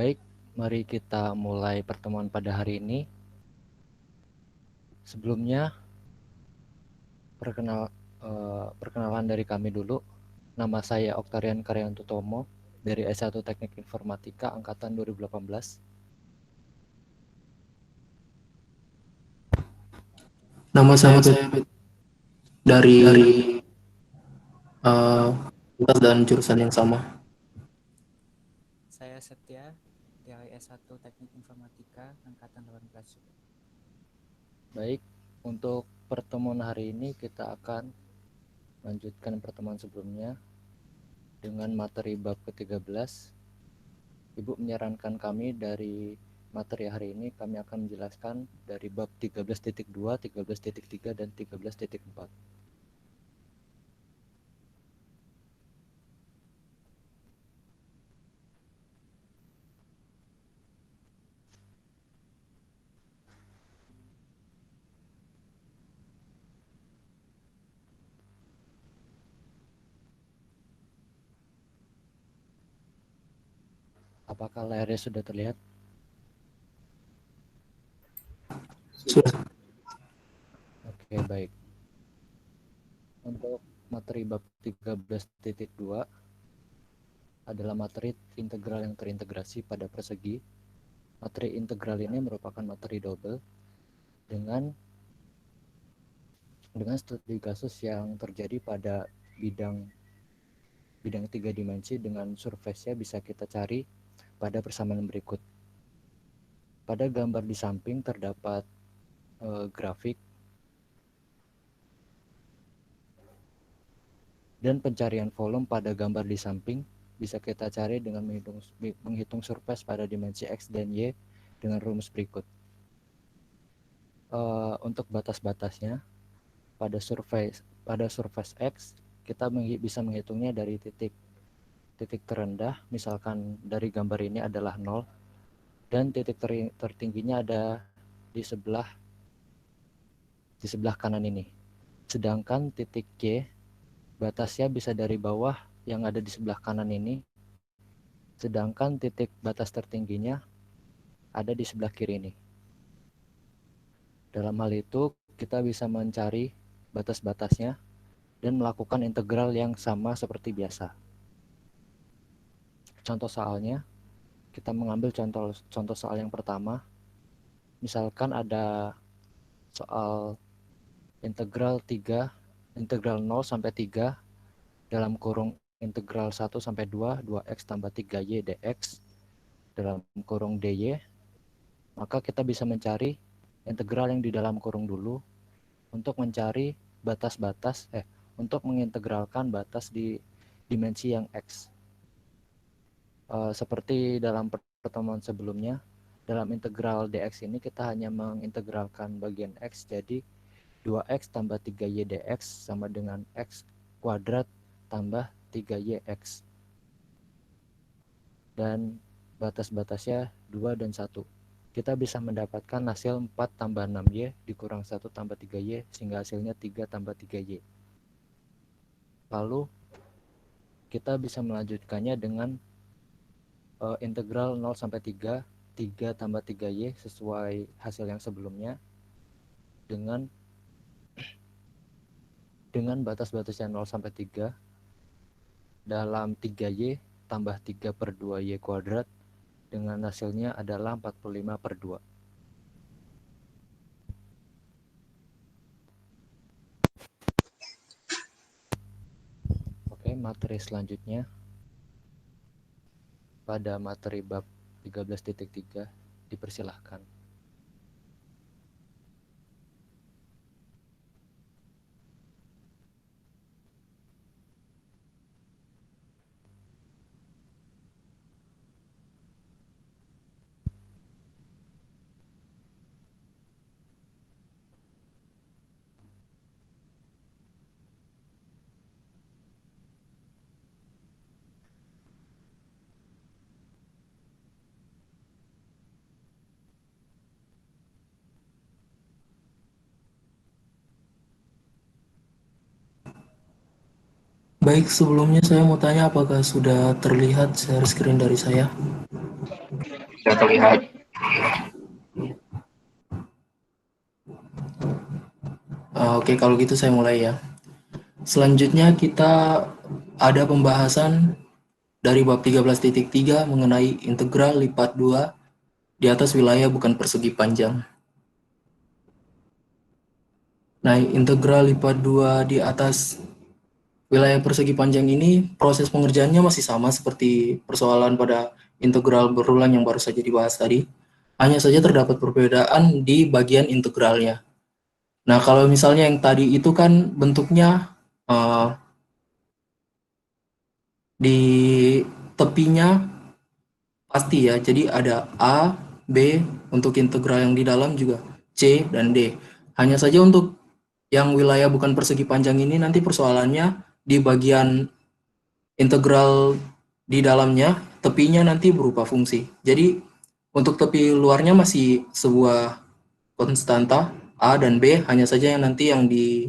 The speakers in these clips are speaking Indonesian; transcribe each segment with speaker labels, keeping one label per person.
Speaker 1: Baik, mari kita mulai pertemuan pada hari ini. Sebelumnya, perkenalan dari kami dulu. Nama saya Oktarian Karyantutomo dari S1 Teknik Informatika Angkatan 2018.
Speaker 2: Nama saya dari fakultas dan jurusan yang sama.
Speaker 3: Saya Setia dari S1 Teknik Informatika Angkatan 18 juga.
Speaker 1: Baik, untuk pertemuan hari ini kita akan lanjutkan pertemuan sebelumnya dengan materi bab ke-13. Ibu menyarankan kami dari materi hari ini kami akan menjelaskan dari bab 13.2, 13.3, dan 13.4. Apakah layarnya sudah terlihat?
Speaker 2: Sudah.
Speaker 1: Oke, baik. Untuk materi bab 13.2 adalah materi integral yang terintegrasi pada persegi. Materi integral ini merupakan materi double dengan studi kasus yang terjadi pada bidang 3 dimensi dengan surface-nya bisa kita cari pada persamaan berikut. Pada gambar di samping terdapat grafik dan pencarian volume pada gambar di samping bisa kita cari dengan menghitung surface pada dimensi X dan Y dengan rumus berikut. Untuk batas-batasnya pada surface X kita bisa menghitungnya dari titik terendah, misalkan dari gambar ini adalah 0, dan titik tertingginya ada di sebelah kanan ini. Sedangkan titik Y batasnya bisa dari bawah yang ada di sebelah kanan ini, sedangkan titik batas tertingginya ada di sebelah kiri ini. Dalam hal itu kita bisa mencari batas-batasnya dan melakukan integral yang sama seperti biasa. Contoh soalnya, kita mengambil contoh soal yang pertama. Misalkan ada soal integral 0 sampai 3 dalam kurung integral 1 sampai 2, 2x tambah 3y dx dalam kurung dy. Maka kita bisa mencari integral yang di dalam kurung dulu untuk mencari batas-batas, untuk mengintegralkan batas di dimensi yang x. Seperti dalam pertemuan sebelumnya, dalam integral dx ini kita hanya mengintegralkan bagian x, jadi 2x tambah 3y dx sama dengan x kuadrat tambah 3yx. Dan batas-batasnya 2 dan 1. Kita bisa mendapatkan hasil 4 tambah 6y dikurang 1 tambah 3y sehingga hasilnya 3 tambah 3y. Lalu kita bisa melanjutkannya dengan integral 0 sampai 3, 3 tambah 3y sesuai hasil yang sebelumnya dengan batas-batasnya 0 sampai 3 dalam 3y tambah 3 per 2y kuadrat dengan hasilnya adalah 45 per 2. Oke, materi selanjutnya pada materi bab 13.3 dipersilahkan.
Speaker 2: Baik, sebelumnya saya mau tanya apakah sudah terlihat share screen dari saya? Tidak terlihat. Oke, kalau gitu saya mulai ya. Selanjutnya kita ada pembahasan dari bab 13.3 mengenai integral lipat 2 di atas wilayah bukan persegi panjang. Nah, integral lipat 2 di atas wilayah persegi panjang ini proses pengerjaannya masih sama seperti persoalan pada integral berulang yang baru saja dibahas tadi. Hanya saja terdapat perbedaan di bagian integralnya. Nah, kalau misalnya yang tadi itu kan bentuknya di tepinya pasti ya. Jadi ada A, B untuk integral yang di dalam juga C dan D. Hanya saja untuk yang wilayah bukan persegi panjang ini nanti persoalannya di bagian integral di dalamnya tepinya nanti berupa fungsi. Jadi untuk tepi luarnya masih sebuah konstanta A dan B, hanya saja yang nanti yang di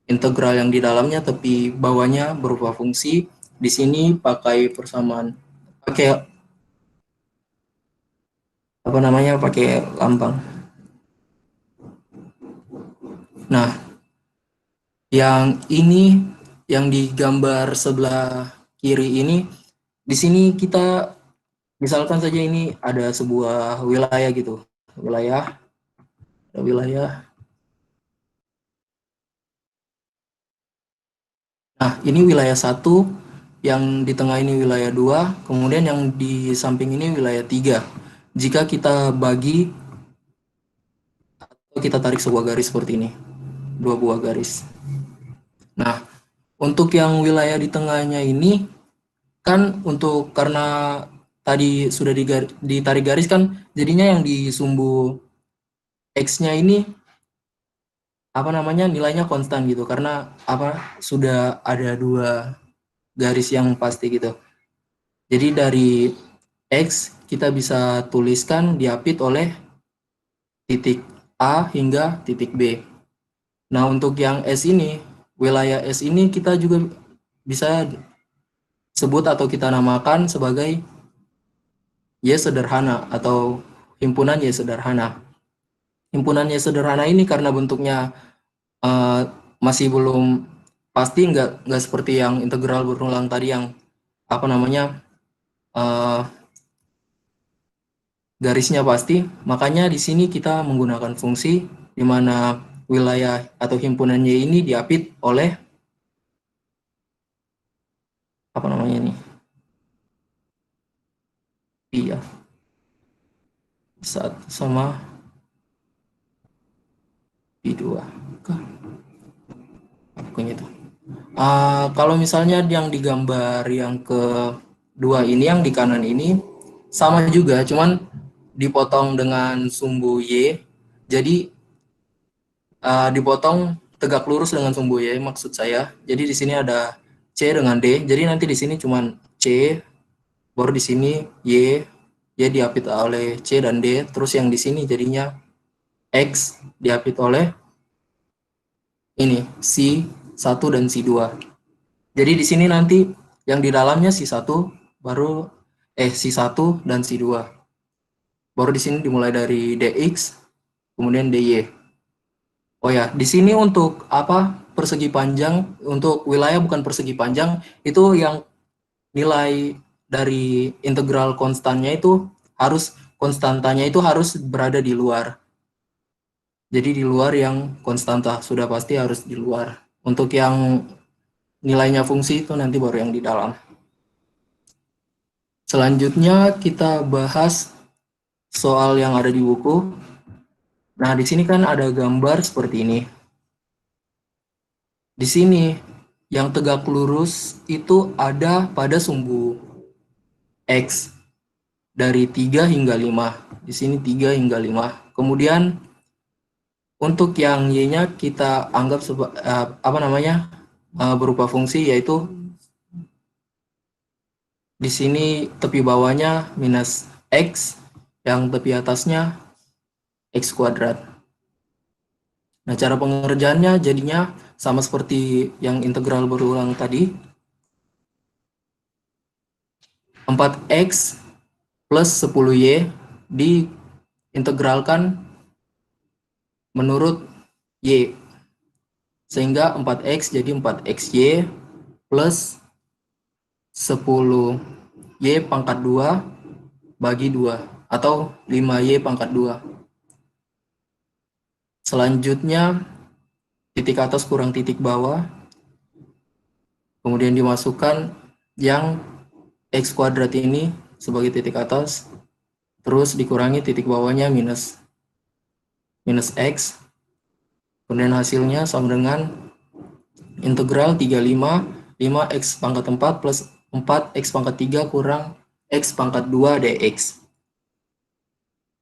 Speaker 2: integral yang di dalamnya tepi bawahnya berupa fungsi. Di sini pakai persamaan, pakai apa namanya, pakai lambang. Nah, yang ini yang di gambar sebelah kiri ini, di sini kita misalkan saja ini ada sebuah wilayah gitu, wilayah. Nah, ini wilayah 1, yang di tengah ini wilayah 2, kemudian yang di samping ini wilayah 3. Jika kita bagi atau kita tarik sebuah garis seperti ini, 2 buah garis. Nah, untuk yang wilayah di tengahnya ini kan untuk karena tadi sudah ditarik garis kan, jadinya yang di sumbu X-nya ini apa namanya, nilainya konstan gitu, karena apa, sudah ada 2 garis yang pasti gitu. Jadi dari X kita bisa tuliskan diapit oleh titik A hingga titik B. Nah, untuk yang S ini, wilayah S ini kita juga bisa sebut atau kita namakan sebagai Y sederhana atau himpunan Y sederhana. Himpunan Y sederhana ini karena bentuknya masih belum pasti, nggak seperti yang integral berulang tadi yang apa namanya, garisnya pasti, makanya di sini kita menggunakan fungsi di mana wilayah atau himpunannya ini diapit oleh apa namanya nih, iya, 1 sama I2 pokoknya itu. Kalau misalnya yang digambar yang kedua ini, yang di kanan ini sama juga, cuman dipotong dengan sumbu Y, jadi dipotong tegak lurus dengan sumbu Y maksud saya. Jadi di sini ada C dengan D, jadi nanti di sini cuman C, baru di sini Y diapit oleh C dan D, terus yang di sini jadinya X diapit oleh ini C1 dan C2. Jadi di sini nanti yang di dalamnya C1 baru C1 dan C2. Baru di sini dimulai dari DX kemudian DY. Oh ya, di sini untuk apa, persegi panjang, untuk wilayah bukan persegi panjang itu yang nilai dari integral konstannya itu harus, konstantanya itu harus berada di luar. Jadi di luar yang konstanta, sudah pasti harus di luar. Untuk yang nilainya fungsi itu nanti baru yang di dalam. Selanjutnya kita bahas soal yang ada di buku. Nah, di sini kan ada gambar seperti ini. Di sini yang tegak lurus itu ada pada sumbu X dari 3 hingga 5. Di sini 3 hingga 5. Kemudian untuk yang Y-nya kita anggap berupa fungsi, yaitu di sini tepi bawahnya minus X, yang tepi atasnya X kuadrat. Nah, cara pengerjaannya jadinya sama seperti yang integral berulang tadi. 4X plus 10Y diintegralkan menurut Y. Sehingga 4X jadi 4XY plus 10Y pangkat 2 bagi 2 atau 5Y pangkat 2. Selanjutnya titik atas kurang titik bawah, kemudian dimasukkan yang X kuadrat ini sebagai titik atas, terus dikurangi titik bawahnya minus X, kemudian hasilnya sama dengan integral 35 5x pangkat 4 plus 4x pangkat 3 kurang x pangkat 2 dx.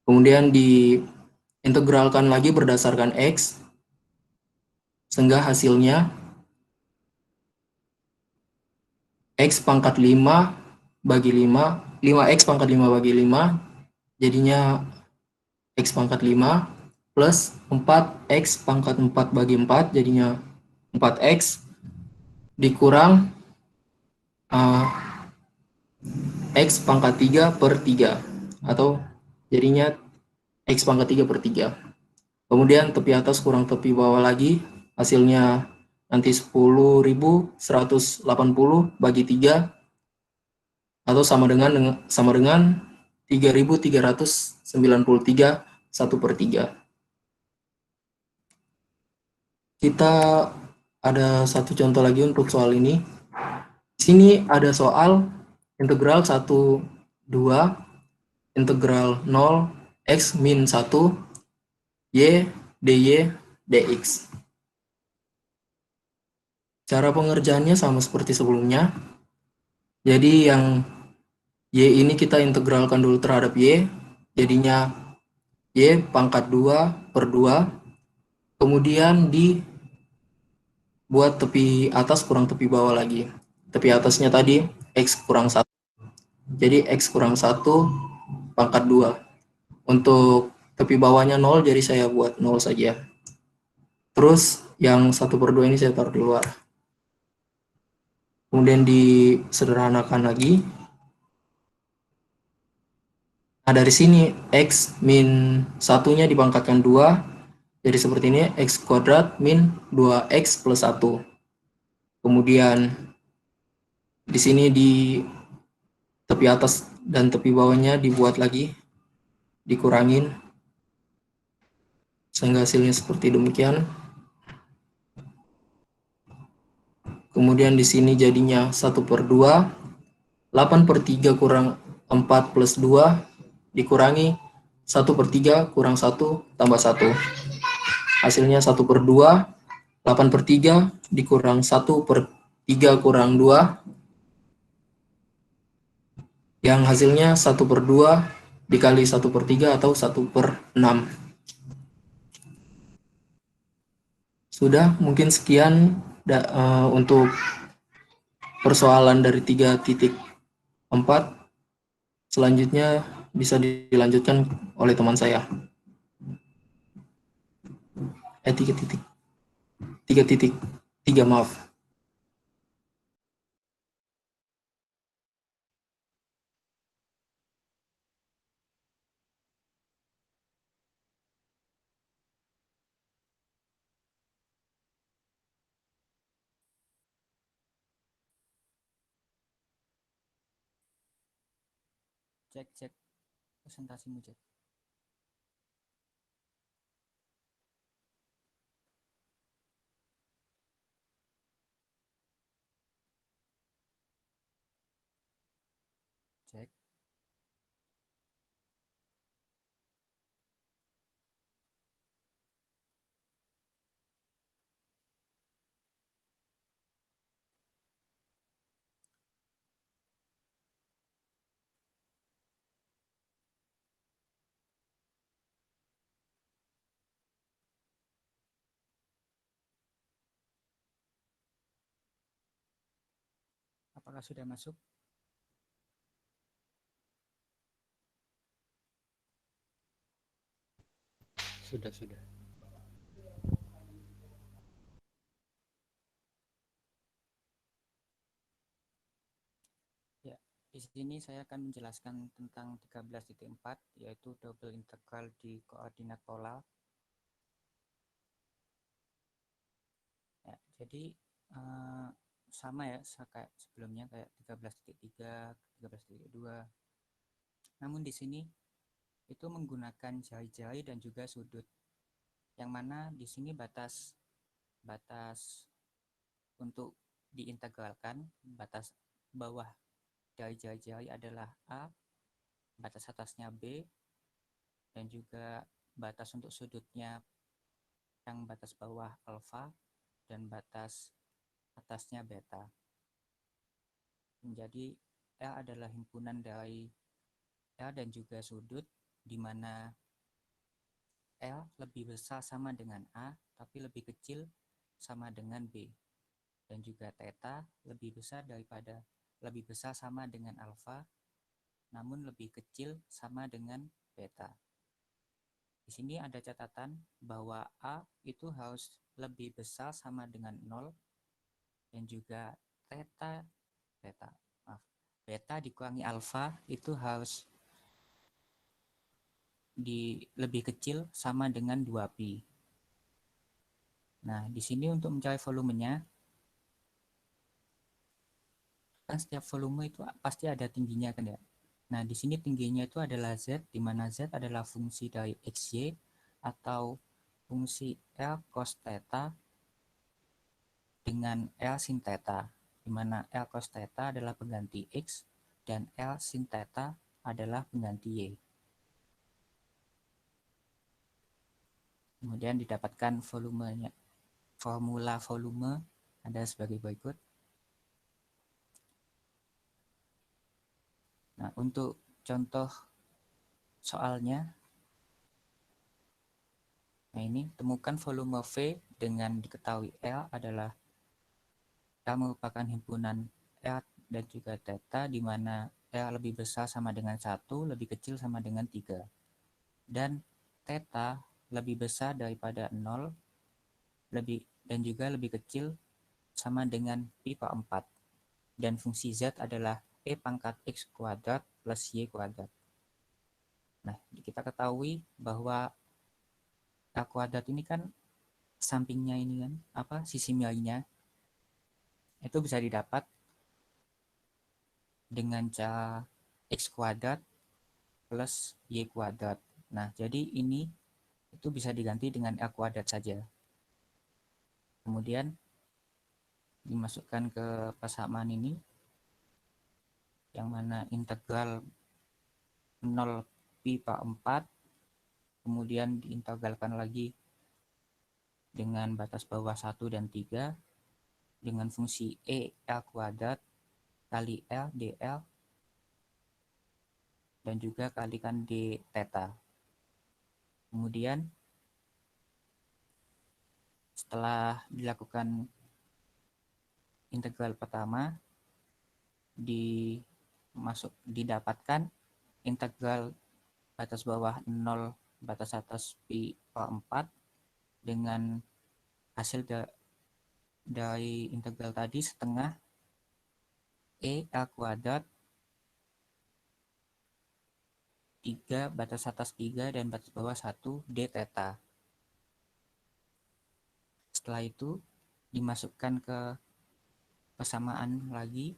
Speaker 2: Kemudian diintegralkan lagi berdasarkan x, sehingga hasilnya x pangkat 5 bagi 5, 5x pangkat 5 bagi 5, jadinya x pangkat 5 plus 4x pangkat 4 bagi 4, jadinya 4x dikurang x pangkat 3 per 3 atau jadinya x pangkat 3 per 3. Kemudian tepi atas kurang tepi bawah lagi, hasilnya nanti 10.180 bagi 3 atau sama dengan 3.393 1 per 3. Kita ada satu contoh lagi untuk soal ini. Di sini ada soal integral 1, 2, integral 0, x min 1, y, dy, dx. Cara pengerjaannya sama seperti sebelumnya. Jadi yang y ini kita integralkan dulu terhadap y, jadinya y pangkat 2 per 2, kemudian dibuat tepi atas kurang tepi bawah lagi. Tepi atasnya tadi x kurang 1, jadi x kurang 1 pangkat 2. Untuk tepi bawahnya 0, jadi saya buat 0 saja. Terus yang 1 per 2 ini saya taruh di luar. Kemudian disederhanakan lagi. Nah, dari sini x min 1-nya dipangkatkan 2, jadi seperti ini, x kuadrat min 2x plus 1. Kemudian di sini di tepi atas dan tepi bawahnya dibuat lagi, dikurangin, sehingga hasilnya seperti demikian. Kemudian di sini jadinya 1 per 2, 8 per 3 kurang 4 plus 2, dikurangi 1 per 3 kurang 1 tambah 1. Hasilnya 1 per 2, 8 per 3 dikurang 1 per 3 kurang 2, yang hasilnya 1 per 2 dikali 1 per 3 atau 1 per 6. Sudah, mungkin sekian untuk persoalan dari 3.4. Selanjutnya bisa dilanjutkan oleh teman saya. 3.3, maaf.
Speaker 3: Cek presentasimu, cek. Cek. Apakah sudah masuk?
Speaker 1: Sudah.
Speaker 3: Ya, Di sini saya akan menjelaskan tentang 13.4, yaitu double integral di koordinat polar. Ya, jadi sama ya kayak sebelumnya, kayak 13.3, 13.2. Namun di sini itu menggunakan jari-jari dan juga sudut. Yang mana di sini batas untuk diintegralkan, batas bawah dari jari-jari adalah A, batas atasnya B, dan juga batas untuk sudutnya yang batas bawah alfa dan batas atasnya beta. Menjadi L adalah himpunan dari L dan juga sudut, di mana L lebih besar sama dengan A, tapi lebih kecil sama dengan B. Dan juga theta lebih besar sama dengan alfa, namun lebih kecil sama dengan beta. Di sini ada catatan bahwa A itu harus lebih besar sama dengan 0, dan juga beta dikurangi alfa itu harus lebih kecil sama dengan 2pi. Nah, di sini untuk mencari volumenya, kan setiap volume itu pasti ada tingginya kan ya. Nah, di sini tingginya itu adalah Z, di mana Z adalah fungsi dari XY atau fungsi L cos theta dengan L sin theta, di mana L cos theta adalah pengganti X dan L sin theta adalah pengganti Y. Kemudian didapatkan volumenya. Formula volume ada sebagai berikut. Nah, untuk contoh soalnya, nah ini temukan volume V dengan diketahui L adalah L merupakan himpunan L dan juga theta, di mana L lebih besar sama dengan 1, lebih kecil sama dengan 3. Dan theta lebih besar daripada 0, dan juga lebih kecil sama dengan pi per 4. Dan fungsi Z adalah E pangkat X kuadrat plus Y kuadrat. Nah, kita ketahui bahwa L kuadrat ini kan sampingnya ini kan, sisi nilainya itu bisa didapat dengan cara X kuadrat plus Y kuadrat. Nah, jadi ini itu bisa diganti dengan L kuadrat saja. Kemudian dimasukkan ke persamaan ini, yang mana integral 0 pi per 4, kemudian diintegralkan lagi dengan batas bawah 1 dan 3 dengan fungsi E L kuadrat kali L dL dan juga kalikan d theta. Kemudian setelah dilakukan integral pertama, didapatkan integral batas bawah 0 batas atas pi per 4 dengan hasil dari integral tadi setengah E L kuadrat 3 batas atas 3 dan batas bawah 1 d theta. Setelah itu dimasukkan ke persamaan lagi,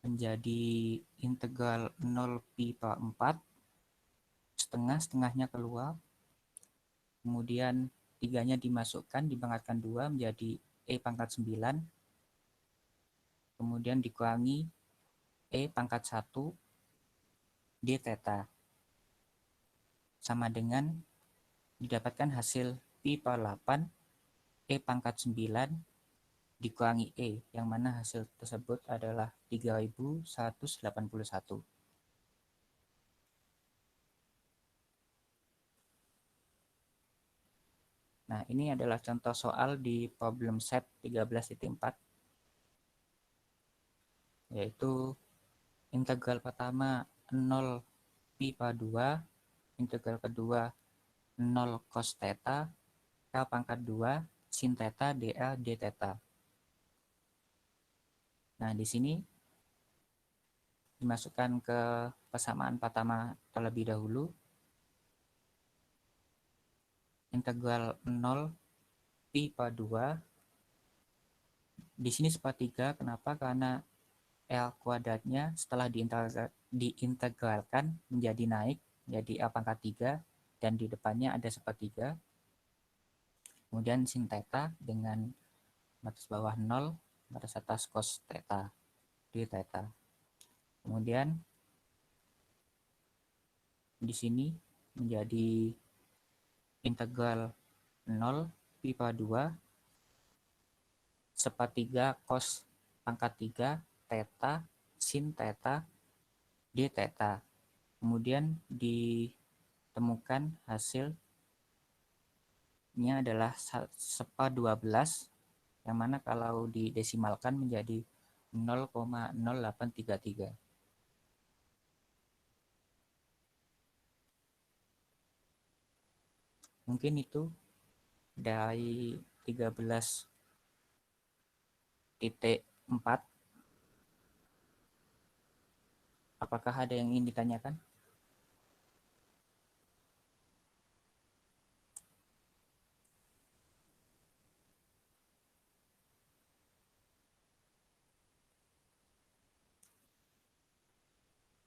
Speaker 3: menjadi integral 0 pi per 4, setengahnya keluar, kemudian 3-nya dimasukkan, dipangkatkan 2 menjadi E pangkat 9, kemudian dikurangi E pangkat 1 d theta, sama dengan didapatkan hasil pi per 8 E pangkat 9 dikurangi E, yang mana hasil tersebut adalah 3181. Nah, ini adalah contoh soal di problem set 13.4, yaitu integral pertama 0 pi per 2, integral kedua 0 cos theta, L pangkat 2, sin theta dl d theta. Nah, di sini dimasukkan ke persamaan pertama terlebih dahulu. Integral 0 pi per 2. Di sini sepertiga. Kenapa? Karena L kuadratnya setelah diintegralkan menjadi naik jadi L pangkat 3 dan di depannya ada sepertiga. Kemudian sin theta dengan batas bawah 0, batas atas cos theta, d theta. Kemudian di sini menjadi integral 0 pi per 2 sepertiga cos pangkat 3 theta sin theta d theta. Kemudian ditemukan hasilnya adalah 1/12, yang mana kalau didesimalkan menjadi 0,0833. Mungkin itu dari 13.4. Apakah ada yang ingin ditanyakan?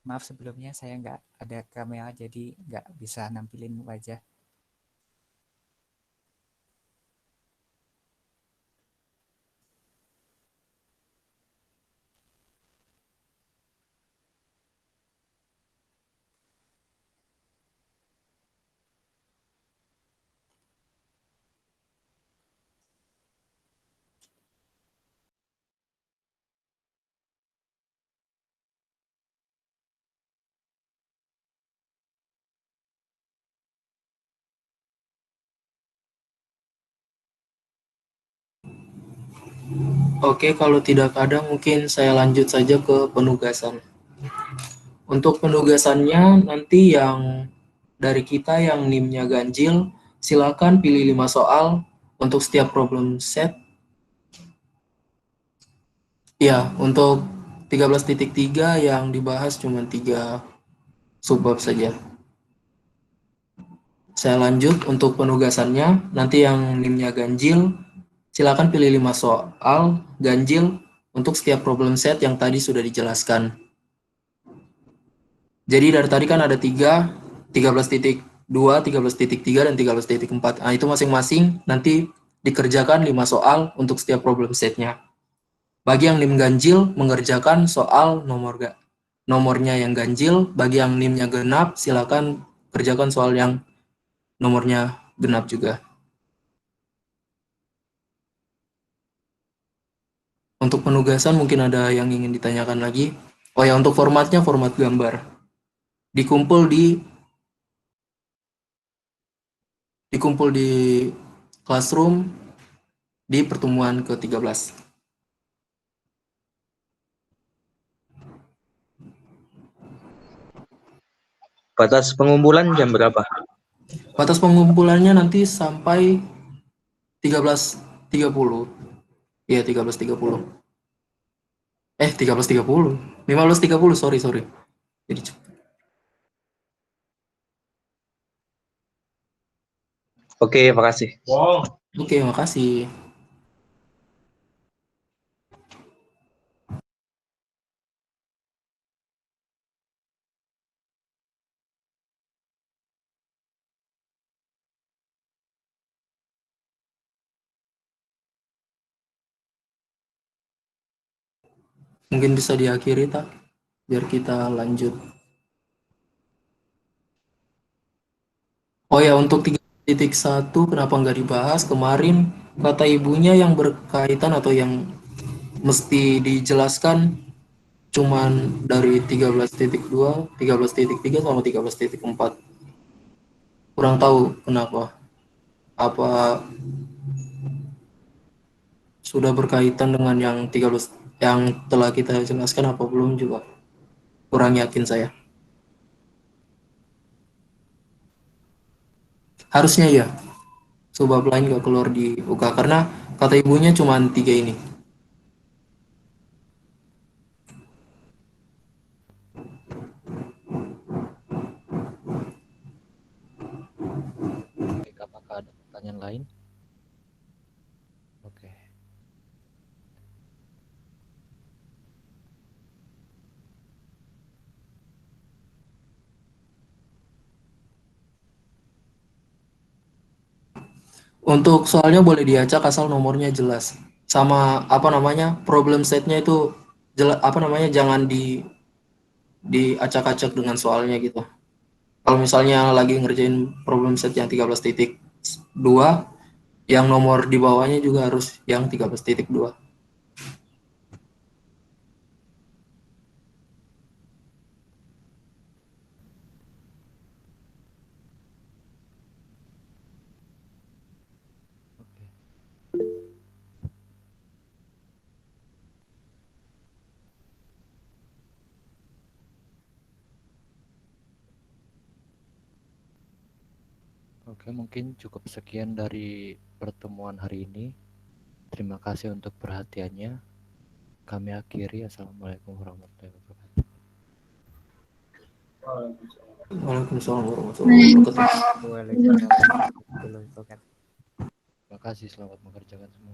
Speaker 3: Maaf sebelumnya saya nggak ada kamera jadi nggak bisa nampilin wajah.
Speaker 2: Oke, kalau tidak ada mungkin saya lanjut saja ke penugasan. Untuk penugasannya nanti yang dari kita yang NIM-nya ganjil, silakan pilih 5 soal untuk setiap problem set. Ya, untuk 13.3 yang dibahas cuma 3 subbab saja. Saya lanjut untuk penugasannya, nanti yang NIM-nya ganjil, silakan pilih 5 soal ganjil untuk setiap problem set yang tadi sudah dijelaskan. Jadi dari tadi kan ada 13.2, 13.3, dan 13.4. Nah, itu masing-masing nanti dikerjakan 5 soal untuk setiap problem setnya. Bagi yang NIM ganjil, mengerjakan soal nomornya yang ganjil. Bagi yang NIM-nya genap, silakan kerjakan soal yang nomornya genap juga. Untuk penugasan mungkin ada yang ingin ditanyakan lagi. Oh ya, untuk formatnya format gambar. Dikumpul di classroom di pertemuan ke-13.
Speaker 4: Batas pengumpulan jam berapa?
Speaker 2: Batas pengumpulannya nanti sampai 13.30. Iya, 13.30. 13.30. 15.30, sorry. Jadi cepat.
Speaker 4: Oke, makasih.
Speaker 2: Oke, makasih. Mungkin bisa diakhiri, tak? Biar kita lanjut. Oh ya, untuk 3.1 kenapa nggak dibahas? Kemarin kata ibunya yang berkaitan atau yang mesti dijelaskan cuman dari 13.2, 13.3 sama 13.4. Kurang tahu kenapa. Apa sudah berkaitan dengan yang 13 yang telah kita jelaskan apa belum juga? Kurang yakin saya. Harusnya ya. Sebab lain nggak keluar di UK karena kata ibunya cuma 3 ini.
Speaker 1: pertanyaan lain? Oke.
Speaker 2: Untuk soalnya boleh diacak asal nomornya jelas. Sama apa namanya? Problem setnya itu jelas apa namanya? Jangan diacak-acak dengan soalnya gitu. Kalau misalnya lagi ngerjain problem set yang 13.2, yang nomor di bawahnya juga harus yang 13.2.
Speaker 1: Oke. Oke, mungkin cukup sekian dari pertemuan hari ini. Terima kasih untuk perhatiannya. Kami akhiri. Assalamualaikum warahmatullahi wabarakatuh.
Speaker 2: Waalaikumsalam warahmatullahi wabarakatuh.
Speaker 3: Waalaikumsalam warahmatullahi wabarakatuh.
Speaker 1: Terima kasih. Selamat mengerjakan semua.